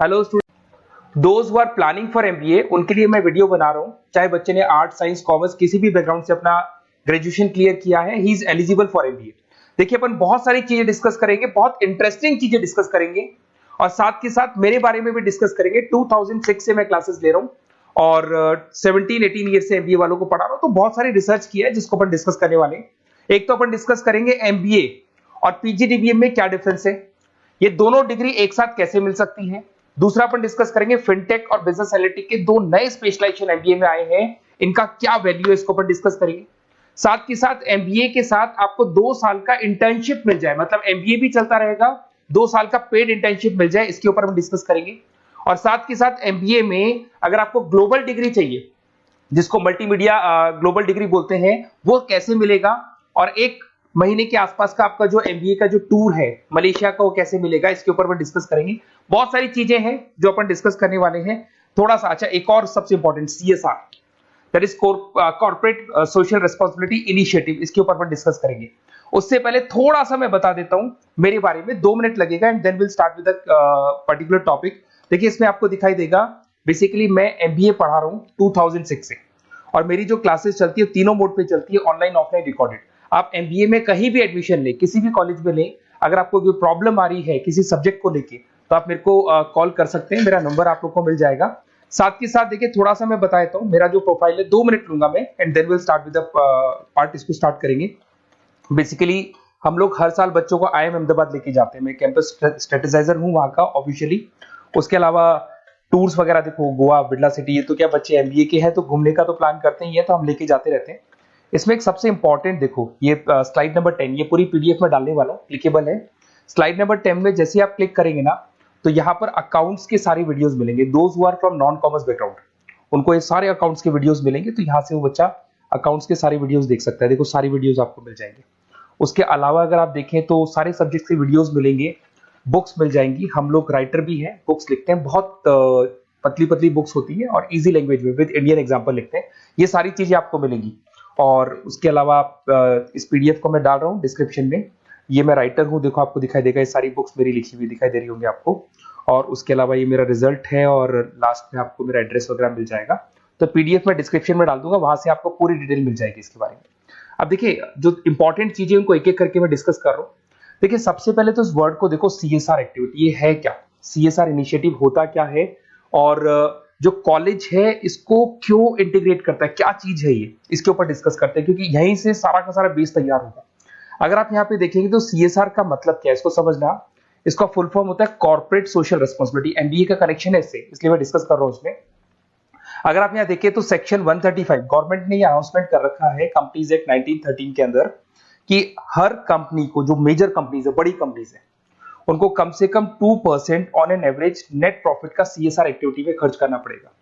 Hello student, those who are planning for MBA उनके लिए मैं वीडियो बना रहा हूं। चाहे बच्चे ने आर्ट, साइंस, कॉमर्स किसी भी बैकग्राउंड से अपना ग्रेजुएशन क्लियर किया है, he is eligible for MBA. देखिए, अपन बहुत सारी चीजें डिस्कस करेंगे, बहुत इंटरेस्टिंग चीजें डिस्कस करेंगे और साथ के साथ मेरे बारे में भी डिस्कस करेंगे। 2006 से मैं क्लासेस ले रहा हूं और 17-18 ईयर से एमबीए वालों को पढ़ा रहा हूं, तो बहुत सारी रिसर्च की है जिसको अपन डिस्कस करने वाले हैं। एक तो अपन डिस्कस करेंगे एमबीए और पीजीडीबीएम में क्या डिफरेंस है, ये दोनों डिग्री एक साथ कैसे मिल सकती है। दूसरा अपन डिस्कस करेंगे फिनटेक और बिजनेस एनालिटिक के दो नए स्पेशलाइजेशन एमबीए में आए हैं, इनका क्या वैल्यू है, इसको अपन डिस्कस करेंगे। साथ के साथ एमबीए के साथ आपको 2 साल का इंटर्नशिप मिल जाए, मतलब एमबीए भी चलता रहेगा, 2 साल का पेड इंटर्नशिप मिल जाए, इसके ऊपर हम डिस्कस करेंगे। और साथ के साथ एमबीए में अगर आपको ग्लोबल डिग्री चाहिए, जिसको मल्टीमीडिया ग्लोबल डिग्री बोलते हैं, वो कैसे मिलेगा, और 1 महीने के आसपास का आपका जो एमबीए का जो टूर है मलेशिया का, वो कैसे मिलेगा, इसके ऊपर अपन डिस्कस करेंगे। बहुत सारी चीजें हैं जो अपन डिस्कस करने वाले हैं। थोड़ा सा अच्छा, एक और सबसे important CSR, that is corporate social responsibility initiative, इसके ऊपर अपन डिस्कस करेंगे। उससे पहले थोड़ा सा मैं बता देता हूं मेरे बारे में, 2 मिनट लगेगा and then will start with particular topic. देखिए, इसमें आपको दिखाई देगा बेसिकली मैं एमबीए पढ़ा रहा हूं 2006 से, और मेरी जो क्लासेस चलती है तीनों मोड पे चलती है, ऑनलाइन, ऑफलाइन, रिकॉर्डेड। आप एमबीए में कहीं भी एडमिशन ले, किसी भी कॉलेज में ले, अगर आपको कोई प्रॉब्लम आ रही है किसी सब्जेक्ट को लेके, तो आप मेरे को कॉल कर सकते हैं, मेरा नंबर आप लोग को मिल जाएगा। साथ के साथ देखिए, थोड़ा सा मैं बता देता हूँ मेरा जो प्रोफाइल है, 2 मिनट लूंगा मैं and then will start with the part, इसको स्टार्ट करेंगे। बेसिकली हम लोग हर साल बच्चों को आईएम अहमदाबाद लेके जाते हैं, मैं कैंपस स्ट्रेटेजाइजर हूँ वहाँ का ऑफिशियली। उसके अलावा टूर्स वगैरह, देखो गोवा, बिरला सिटी, ये तो क्या बच्चे एमबीए के हैं तो घूमने का तो प्लान करते ही है, तो हम लेके जाते रहते हैं। इसमें एक सबसे इंपॉर्टेंट, देखो ये स्लाइड नंबर 10, ये पूरी पीडीएफ में डालने वाला हूँ, क्लिकेबल है। स्लाइड नंबर 10 में जैसे आप क्लिक करेंगे ना, तो यहाँ पर अकाउंट्स के सारी वीडियोस मिलेंगे। Those who are from non commerce background, उनको ये सारे अकाउंट्स के वीडियोस मिलेंगे, तो यहाँ से वो बच्चा अकाउंट्स के सारे वीडियोस देख सकता है। देखो, सारी वीडियोस आपको मिल जाएंगे। उसके अलावा अगर आप देखें तो सारे सब्जेक्ट के वीडियोस मिलेंगे, बुक्स मिल जाएंगी। हम लोग राइटर भी हैं, बुक्स लिखते हैं, बहुत पतली पतली बुक्स होती है और इजी लैंग्वेज में विद इंडियन एग्जांपल लिखते हैं। ये सारी चीजें आपको मिलेंगी। और उसके अलावा इस पीडीएफ को मैं डाल रहा हूँ डिस्क्रिप्शन में, ये मैं राइटर हूँ, देखो आपको दिखाई देगा, ये सारी बुक्स मेरी लिखी हुई दिखाई दे रही होंगी आपको। और उसके अलावा ये मेरा रिजल्ट है और लास्ट में आपको मेरा एड्रेस वगैरह मिल जाएगा। तो पीडीएफ में डिस्क्रिप्शन में डाल दूंगा, वहां से आपको पूरी डिटेल मिल जाएगी इसके बारे में। अब देखिए, जो इंपॉर्टेंट चीजें उनको एक एक करके मैं डिस्कस कर रहा हूँ। देखिए, सबसे पहले तो इस वर्ड को देखो, सीएसआर एक्टिविटी, ये है क्या, सीएसआर इनिशिएटिव होता क्या है, और जो कॉलेज है इसको क्यों इंटीग्रेट करता है, क्या चीज है ये, इसके ऊपर डिस्कस करते हैं, क्योंकि यहीं से सारा का सारा बेस तैयार होगा। अगर आप यहाँ पे देखेंगे तो सीएसआर का मतलब क्या है, इसको समझना। इसका फुल फॉर्म होता है कॉर्पोरेट सोशल रिस्पांसिबिलिटी। एमबीए का कनेक्शन है इससे, इसलिए मैं डिस्कस कर रहा हूँ इसमें। अगर आप यहाँ देखें तो सेक्शन 135, गवर्नमेंट ने ये अनाउंसमेंट कर रखा है कंपनीज एक्ट 1913 के अंदर, कि हर कंपनी को, जो मेजर कंपनीज है, बड़ी कंपनीज है, उनको कम से कम 2% on an average net profit का सीएसआर एक्टिविटी में खर्च करना पड़ेगा।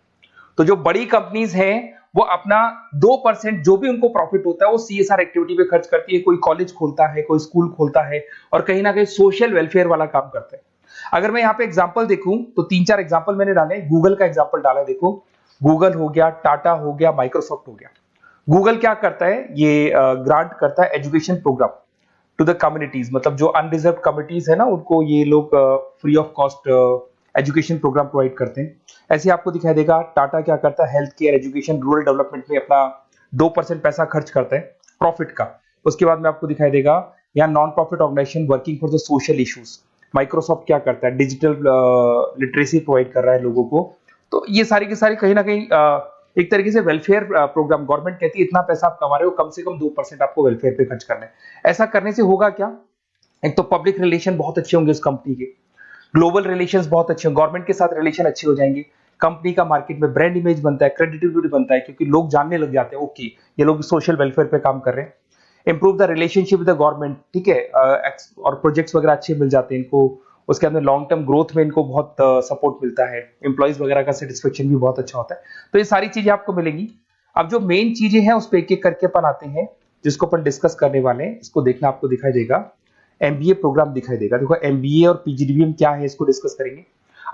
तो जो बड़ी कंपनीज हैं वो अपना 2% जो भी उनको प्रॉफिट होता है वो सीएसआर एक्टिविटी पे खर्च करती है। कोई कॉलेज खोलता है, कोई स्कूल खोलता है, और कहीं ना कहीं सोशल वेलफेयर वाला काम करता है। अगर मैं यहाँ पे एग्जांपल देखूं तो 3-4 एग्जांपल मैंने डाले। गूगल का एग्जांपल डाला, देखो गूगल हो गया, टाटा हो गया, माइक्रोसॉफ्ट हो गया। गूगल क्या करता है, ये ग्रांट करता है education program to the communities, मतलब जो अनरिजर्व कम्युनिटीज है ना, उनको ये लोग free of cost education program provide करते हैं। ऐसे आपको दिखाई देगा टाटा क्या करता है, health care, education, rural development में अपना 2% पैसा खर्च करता है प्रॉफिट का। उसके बाद में आपको दिखाई देगा यहाँ non profit organisation working for the social issues. Microsoft क्या करता है, डिजिटल लिटरेसी प्रोवाइड कर रहा है लोगों को। तो ये सारी के सारी कहीं ना कहीं एक तरीके से वेलफेयर प्रोग्राम, गवर्नमेंट कहती है इतना पैसा आप कमा रहे हो, कम से कम 2% आपको वेलफेयर पे खर्च करना है। ऐसा करने से होगा क्या, एक तो पब्लिक रिलेशन बहुत अच्छे होंगे उस कंपनी के, ग्लोबल रिलेशंस बहुत अच्छे होंगे, गवर्नमेंट के साथ रिलेशन अच्छे हो जाएंगे, कंपनी का मार्केट में ब्रांड इमेज बनता है, क्रेडिबिलिटी बनता है, क्योंकि लोग जानने लग जाते हैं ओके ये लोग सोशल वेलफेयर पे काम कर रहे हैं। Improve the relationship with the government, ठीक है, और प्रोजेक्ट्स वगैरह अच्छे मिल जाते हैं इनको। उसके अंदर लॉन्ग टर्म ग्रोथ में इनको बहुत सपोर्ट मिलता है, एम्प्लॉइज वगैरह का सेटिस्फेक्शन भी बहुत अच्छा होता है। तो ये सारी चीजें आपको मिलेंगी। अब जो मेन चीजें हैं उस पर एक एक करके अपन आते हैं, जिसको अपन डिस्कस करने वाले हैं। इसको देखना, आपको दिखाई देगा एमबीए प्रोग्राम दिखाई देगा। देखो एमबीए और पीजीडीबीएम क्या है, इसको डिस्कस करेंगे।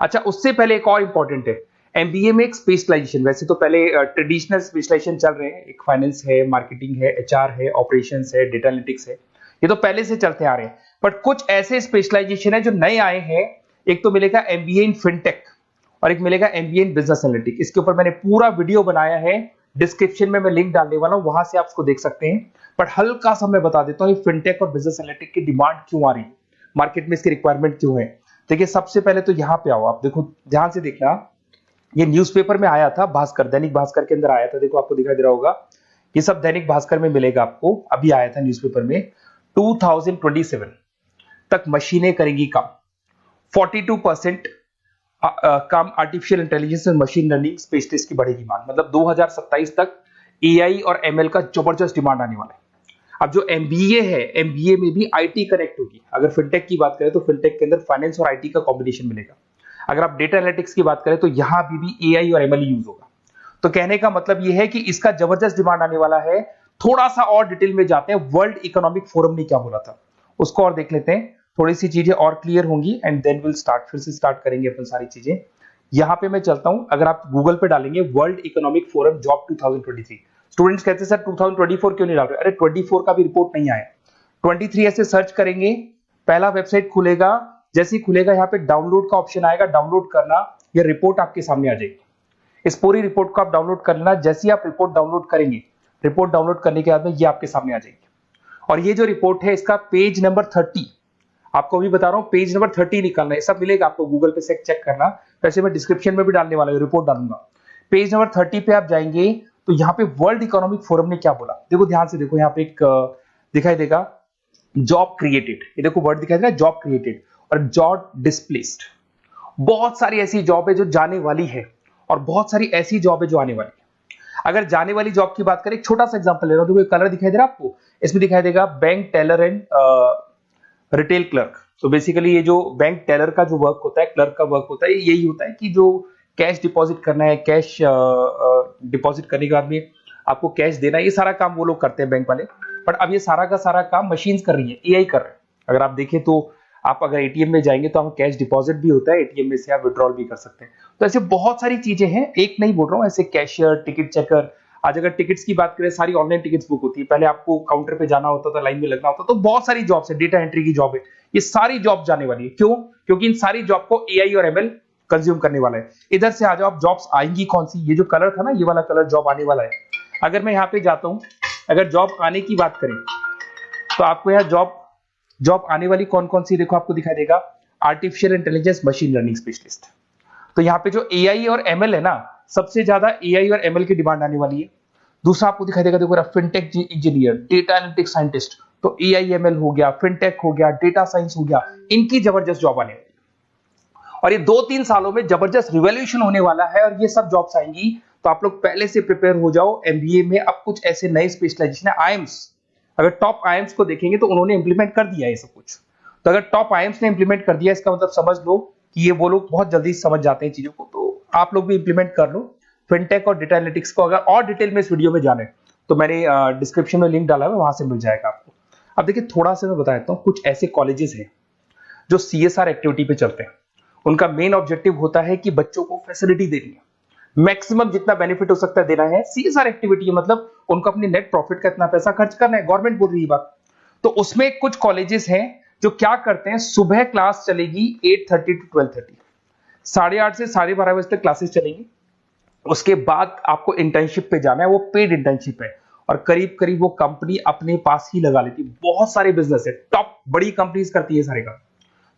अच्छा, उससे पहले एक और इंपॉर्टेंट है, एमबीए में एक स्पेशलाइजेशन, वैसे तो पहले ट्रेडिशनल स्पेशलाइजेशन चल रहे हैं, एक फाइनेंस है, मार्केटिंग है, एचआर है, ऑपरेशंस है, डेटा एनालिटिक्स है, ये तो पहले से चलते आ रहे हैं। बट कुछ ऐसे स्पेशलाइजेशन है जो नए आए हैं। एक तो मिलेगा एमबीए इन फिनटेक, और एक मिलेगा एमबीए इन बिजनेस एनालिटिक्स। इसके ऊपर मैंने पूरा वीडियो बनाया है, डिस्क्रिप्शन में मैं लिंक डालने वाला हूं, वहां से आप इसको देख सकते हैं। बट हल्का सा मैं बता देता हूं फिनटेक और बिजनेस एनालिटिक्स की डिमांड क्यों आ रही है, मार्केट में इसकी रिक्वायरमेंट क्यों है। देखिए सबसे पहले तो यहाँ पे आओ, आप देखो ध्यान से देखना, ये न्यूज़पेपर में आया था, भास्कर, दैनिक भास्कर के अंदर आया था। देखो आपको दिखाई दे रहा होगा, ये सब दैनिक भास्कर में मिलेगा आपको, अभी आया था न्यूज़पेपर में। 2027 तक मशीनें करेंगी काम, 42% काम आर्टिफिशियल इंटेलिजेंस और मशीन लर्निंग स्पेशलिस्ट की बढ़ेगी मांग। मतलब 2027 तक एआई और एमएल का जबरदस्त डिमांड आने वाला है। अब जो एमबीए है, एमबीए में भी आईटी कनेक्ट होगी। अगर फिनटेक की बात करें तो फिनटेक के अंदर फाइनेंस और आईटी का कॉम्बिनेशन मिलेगा। अगर आप डेटा एनालिटिक्स की बात करें तो यहां भी एआई और एमएल यूज होगा। तो कहने का मतलब यह है कि इसका जबरदस्त डिमांड आने वाला है। थोड़ा सा और डिटेल में जाते हैं, वर्ल्ड इकोनॉमिक फोरम ने क्या बोला था उसको और देख लेते हैं, थोड़ी सी चीजें और क्लियर होंगी एंड देन विल स्टार्ट, फिर से स्टार्ट करेंगे अपन सारी चीजें। यहां पे मैं चलता हूं, अगर आप गूगल पे डालेंगे world economic forum job 2023, students कहते हैं सर 2024 क्यों नहीं डाल रहे? अरे 24 का भी रिपोर्ट नहीं आया, 23 ऐसे सर्च करेंगे, पहला वेबसाइट खुलेगा, जैसे ही खुलेगा यहाँ पे डाउनलोड का ऑप्शन आएगा, डाउनलोड करना, ये रिपोर्ट आपके सामने आ जाएगी। इस पूरी रिपोर्ट को आप डाउनलोड कर लेना। जैसे ही आप रिपोर्ट डाउनलोड करेंगे, रिपोर्ट डाउनलोड करने के बाद में ये आपके सामने आ जाएगी। और ये जो रिपोर्ट है इसका पेज नंबर 30, आपको भी बता रहा हूं, पेज नंबर 30 निकालना है, सब मिलेगा आपको गूगल पे से चेक करना। वैसे मैं डिस्क्रिप्शन में भी डालने वाला हूं, रिपोर्ट डालूंगा। पेज नंबर 30 पे आप जाएंगे तो यहाँ पे वर्ल्ड इकोनॉमिक फोरम ने क्या बोला, देखो ध्यान से देखो, यहाँ पे एक दिखाई देगा जॉब क्रिएटेड, ये देखो वर्ड दिखाई दे रहा है जॉब क्रिएटेड और जॉब डिस्प्लेस्ड। बहुत सारी ऐसी जॉब है जो जाने वाली है और बहुत सारी ऐसी जॉब है जो आने वाली है। अगर जाने वाली जॉब की बात करें, एक छोटा सा एग्जांपल ले रहा हूं, देखो कलर दिखाई दे रहा है आपको, इसमें दिखाई देगा bank teller and retail clerk. तो बेसिकली ये जो बैंक टेलर का जो वर्क होता है, क्लर्क का वर्क होता है, यही होता है कि जो कैश डिपॉजिट करना है, कैश डिपॉजिट करने के बाद में आपको कैश देना है, ये सारा काम वो लोग करते हैं बैंक वाले। बट अब ये सारा का सारा काम मशीन्स कर रही है, एआई कर रहे हैं। अगर आप देखें तो आप अगर एटीएम में जाएंगे तो आपको कैश डिपॉजिट भी होता है, एटीएम में से आप विड्रॉल भी कर सकते हैं। तो ऐसे बहुत सारी चीजें हैं, एक नहीं बोल रहा हूँ, ऐसे कैशियर, टिकट चेकर। आज अगर टिकट्स की बात करें, सारी ऑनलाइन टिकट्स बुक होती है, पहले आपको काउंटर पे जाना होता था, लाइन में लगना होता, तो बहुत सारी जॉब्स है, डेटा एंट्री की जॉब है, ये सारी जॉब जाने वाली है। क्यों? क्योंकि इन सारी जॉब को एआई और एमएल कंज्यूम करने वाला है। इधर से आ जाओ, आप जॉब्स आएंगी कौन सी, ये जो कलर था ना, ये वाला कलर जॉब आने वाला है। अगर मैं यहाँ पे जाता हूं, अगर जॉब आने की बात करें तो आपको यहाँ जॉब आने वाली कौन कौन सी, देखो आपको दिखाई देगा artificial intelligence machine learning specialist. तो यहाँ पे जो एआई और एमएल है ना, सबसे ज्यादा एआई और एमएल की डिमांड आने वाली है। दूसरा आपको दिखाई देगा, देखो fintech engineer, data analytics scientist, तो एआई एमएल हो गया, फिनटेक हो गया, डेटा साइंस हो गया, इनकी जबरदस्त जॉब आने वाली है। और ये 2-3 सालों में जबरदस्त रिवॉल्यूशन होने वाला है और ये सब जॉब्स आएंगी। तो आप लोग पहले से प्रिपेयर हो जाओ। एमबीए में अब कुछ ऐसे नए स्पेशलाइजेशन है, आईएम्स, अगर टॉप आईएम्स को देखेंगे तो उन्होंने इंप्लीमेंट कर दिया है ये सब कुछ। तो अगर टॉप आईएम्स ने इंप्लीमेंट कर दिया, इसका मतलब समझ लो कि ये वो लोग बहुत जल्दी समझ जाते हैं चीजों को, तो आप लोग भी इंप्लीमेंट कर लो फिनटेक और डेटा एनालिटिक्स को। अगर और डिटेल में इस वीडियो में जाने तो मैंने डिस्क्रिप्शन में लिंक डाला है, वहां से मिल जाएगा आपको। अब देखिए थोड़ा सा मैं बता देता हूँ, कुछ ऐसे कॉलेजेस हैं जो सीएसआर एक्टिविटी पे चलते हैं। उनका मेन ऑब्जेक्टिव होता है कि बच्चों को फैसिलिटी देनी है, मैक्सिमम जितना बेनिफिट हो सकता है देना है। सीएसआर एक्टिविटी मतलब उनको अपने नेट प्रॉफिट का इतना पैसा खर्च करना है, गवर्नमेंट बोल रही है बात। तो उसमें कुछ कॉलेजेस हैं जो क्या करते हैं, सुबह क्लास चलेगी 8:30 to 12:30, 8:30 से 12:30 बजे तक क्लासेस चलेंगी। उसके बाद आपको इंटर्नशिप पे जाना है, वो पेड इंटर्नशिप है और करीब करीब वो कंपनी अपने पास ही लगा लेती है। बहुत सारे बिजनेस है, टॉप बड़ी कंपनीज करती है सारे काम।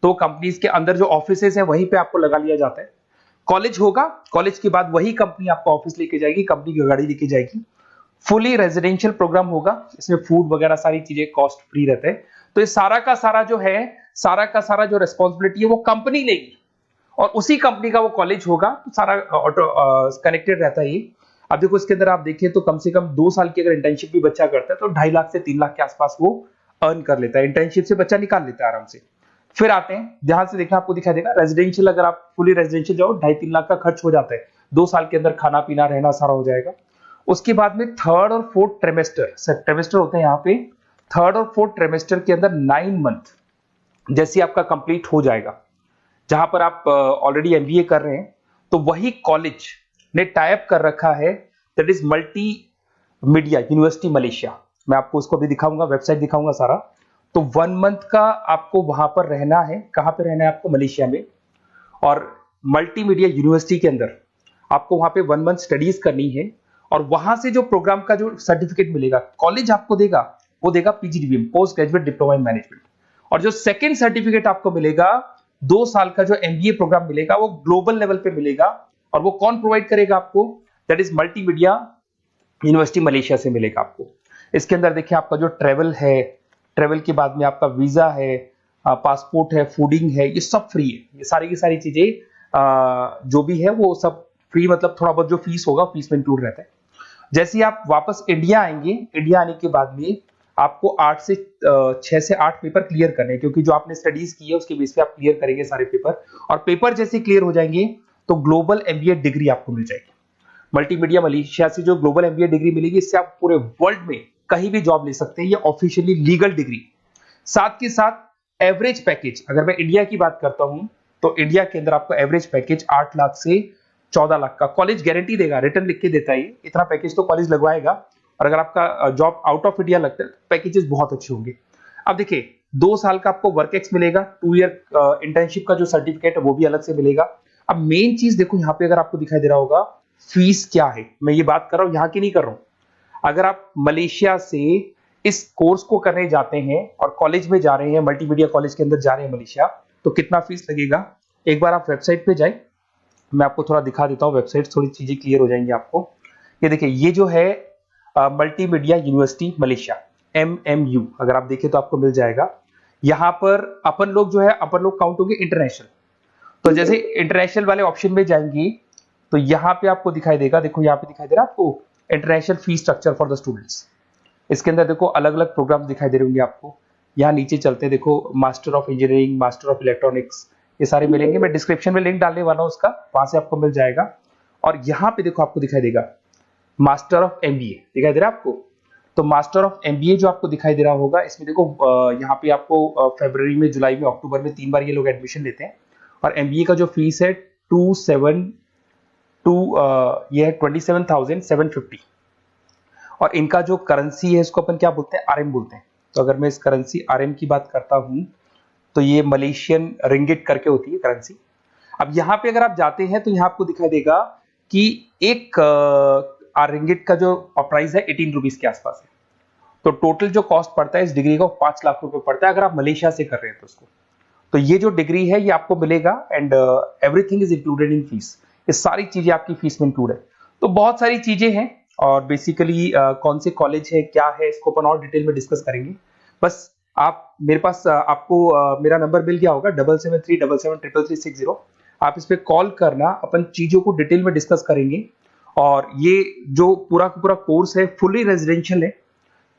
तो कंपनीज के अंदर जो ऑफिसेज है वहीं पे आपको लगा लिया जाता है। कॉलेज होगा, कॉलेज के बाद वही कंपनी आपको ऑफिस लेके जाएगी, कंपनी की गाड़ी लेके जाएगी। फुली रेजिडेंशियल प्रोग्राम होगा, इसमें फूड वगैरह सारी चीजें कॉस्ट फ्री रहते हैं। तो ये सारा का सारा जो है, सारा का सारा जो रेस्पॉन्सिबिलिटी है वो कंपनी लेगी और उसी कंपनी का वो कॉलेज होगा। तो सारा ऑटो कनेक्टेड रहता है ये। अब देखो इसके अंदर आप देखें तो कम से कम 2 साल की अगर इंटर्नशिप भी बच्चा करता है तो 2.5 लाख से 3 लाख के आसपास वो अर्न कर लेता है, इंटर्नशिप से बच्चा निकाल लेता है आराम से। फिर आते हैं, ध्यान से देखना, आपको दिखाई देगा रेजिडेंशियल, अगर आप फुली रेजिडेंशियल जाओ 2.5-3 लाख का खर्च हो जाता है, 2 साल के अंदर खाना पीना रहना सारा हो जाएगा। उसके बाद में थर्ड और फोर्थ ट्रेमेस्टर होते हैं यहाँ पे। थर्ड और फोर्थ ट्रेमेस्टर के अंदर 9 मंथ जैसे आपका कंप्लीट हो जाएगा, जहां पर आप ऑलरेडी एमबीए कर रहे हैं, तो वही कॉलेज ने टाइप कर रखा है, that is multi media university Malaysia. मैं आपको उसको भी दिखाऊंगा, वेबसाइट दिखाऊंगा सारा। तो 1 मंथ का आपको वहां पर रहना है। कहां पे रहना है आपको? मलेशिया में। और मल्टीमीडिया यूनिवर्सिटी के अंदर आपको वहां पे 1 मंथ स्टडीज करनी है और वहां से जो प्रोग्राम का जो सर्टिफिकेट मिलेगा कॉलेज आपको देगा, वो देगा PGDBM, post graduate diploma in management. और जो सेकंड सर्टिफिकेट आपको मिलेगा 2 साल का जो एमबीए प्रोग्राम मिलेगा वो ग्लोबल लेवल पे मिलेगा। और वो कौन प्रोवाइड करेगा आपको? That is multimedia university Malaysia से मिलेगा आपको। इसके अंदर देखिए आपका जो ट्रेवल है, ट्रेवल के बाद में आपका वीजा है, पासपोर्ट है, फूडिंग है, ये सब फ्री है। ये सारी की सारी चीजें जो भी है वो सब फ्री, मतलब थोड़ा बहुत जो फीस होगा फीस में इंक्लूड रहता है। जैसे ही आप वापस इंडिया आएंगे, इंडिया आने के बाद में आपको 6 से 8 पेपर क्लियर करने हैं, क्योंकि जो आपने स्टडीज की है उसके बेस पे आप क्लियर करेंगे सारे पेपर। और पेपर जैसे क्लियर हो जाएंगे तो ग्लोबल एमबीए डिग्री आपको मिल जाएगी। मल्टीमीडिया मलेशिया से जो ग्लोबल एमबीए डिग्री मिलेगी, इससे आप पूरे वर्ल्ड में कहीं भी जॉब ले सकते हैं। ये ऑफिशियली लीगल डिग्री। साथ के साथ एवरेज पैकेज, अगर मैं इंडिया की बात करता हूं तो इंडिया के अंदर आपको एवरेज पैकेज 8 लाख से 14 लाख का कॉलेज गारंटी देगा, रिटर्न लिख के देता है। इतना पैकेज तो कॉलेज लगवाएगा। और अगर आपका जॉब आउट ऑफ इंडिया लगता है तो पैकेजेस बहुत अच्छे होंगे। अब देखिए 2 साल का आपको वर्क एक्स मिलेगा, 2 ईयर इंटर्नशिप का जो सर्टिफिकेट है वो भी अलग से मिलेगा। अब मेन चीज देखो यहाँ पे, अगर आपको दिखाई दे रहा होगा फीस क्या है, मैं ये बात कर रहा हूं यहाँ की नहीं कर रहा हूं। अगर आप मलेशिया से इस कोर्स को करने जाते हैं और कॉलेज में जा रहे हैं, मल्टीमीडिया कॉलेज के अंदर जा रहे हैं मलेशिया, तो कितना फीस लगेगा? एक बार आप वेबसाइट पे जाए, मैं आपको थोड़ा दिखा देता हूँ, वेबसाइट थोड़ी चीजें क्लियर हो जाएंगी आपको। ये देखिए, ये जो है मल्टीमीडिया यूनिवर्सिटी मलेशिया, MMU, अगर आप देखें तो आपको मिल जाएगा। यहाँ पर अपन लोग जो है, अपन लोग काउंट होंगे इंटरनेशनल। तो जैसे इंटरनेशनल वाले ऑप्शन में जाएंगे तो यहाँ पे आपको दिखाई देगा, देखो यहाँ पे दिखाई दे रहा है आपको international fee structure for the students. इसके अंदर देखो अलग अलग प्रोग्राम दिखाई दे रहे होंगे आपको। यहाँ नीचे चलते हैं, देखो master of engineering, master of electronics, ये सारे मिलेंगे। मैं डिस्क्रिप्शन में लिंक डालने वाला हूँ उसका, वहां से आपको मिल जाएगा। और यहाँ पे देखो आपको दिखाई देगा मास्टर ऑफ एमबीए, दिखाई दे रहा है आपको। तो मास्टर ऑफ एमबीए जो आपको दिखाई दे रहा होगा, इसमें देखो यहाँ पे आपको फरवरी में, जुलाई में, अक्टूबर में 3 बार ये लोग एडमिशन लेते हैं। और एमबीए का जो फीस है 27,750। और इनका जो करेंसी है इसको अपन क्या बोलते हैं? RM बोलते हैं। तो अगर मैं इस करेंसी RM की बात करता हूं तो ये मलेशियन रिंगिट करके होती है करेंसी। अब यहाँ पे अगर आप जाते हैं तो यहाँ आपको दिखाई देगा कि एक रिंगिट का जो प्राइस है 18 रुपीज के आसपास है। तो टोटल जो कॉस्ट पड़ता है इस डिग्री का 5 लाख रुपए पड़ता है, अगर आप मलेशिया से कर रहे हैं तो उसको। तो ये जो डिग्री है ये आपको मिलेगा and everything is included in fees. ये सारी चीजें आपकी फीस में इंक्लूड है। तो बहुत सारी चीजें हैं और बेसिकली कौन से कॉलेज है, क्या है, इसको अपन और डिटेल में डिस्कस करेंगे। बस आप मेरे पास आपको मेरा नंबर मिल गया होगा 7737773360। आप इस पे कॉल करना, अपन चीजों को डिटेल में डिस्कस करेंगे। और ये जो पूरा का पूरा कोर्स है फुली रेजिडेंशियल है,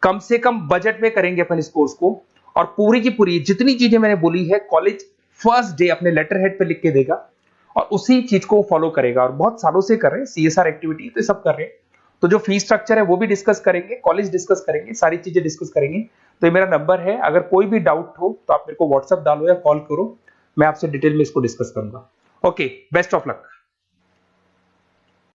कम से कम बजट में करेंगे अपन इस कोर्स को। और पूरी की पूरी जितनी चीजें मैंने बोली है कॉलेज फर्स्ट डे अपने लेटर हेड पे लिख के देगा और उसी चीज को फॉलो करेगा। और बहुत सालों से कर रहे हैं, CSR एक्टिविटी तो सब कर रहे हैं। तो जो फीस स्ट्रक्चर है वो भी डिस्कस करेंगे, कॉलेज डिस्कस करेंगे, सारी चीजें डिस्कस करेंगे। तो ये मेरा नंबर है, अगर कोई भी डाउट हो तो आप मेरे को व्हाट्सएप डालो या कॉल करो, मैं आपसे डिटेल में इसको डिस्कस करूंगा। Okay, best of luck.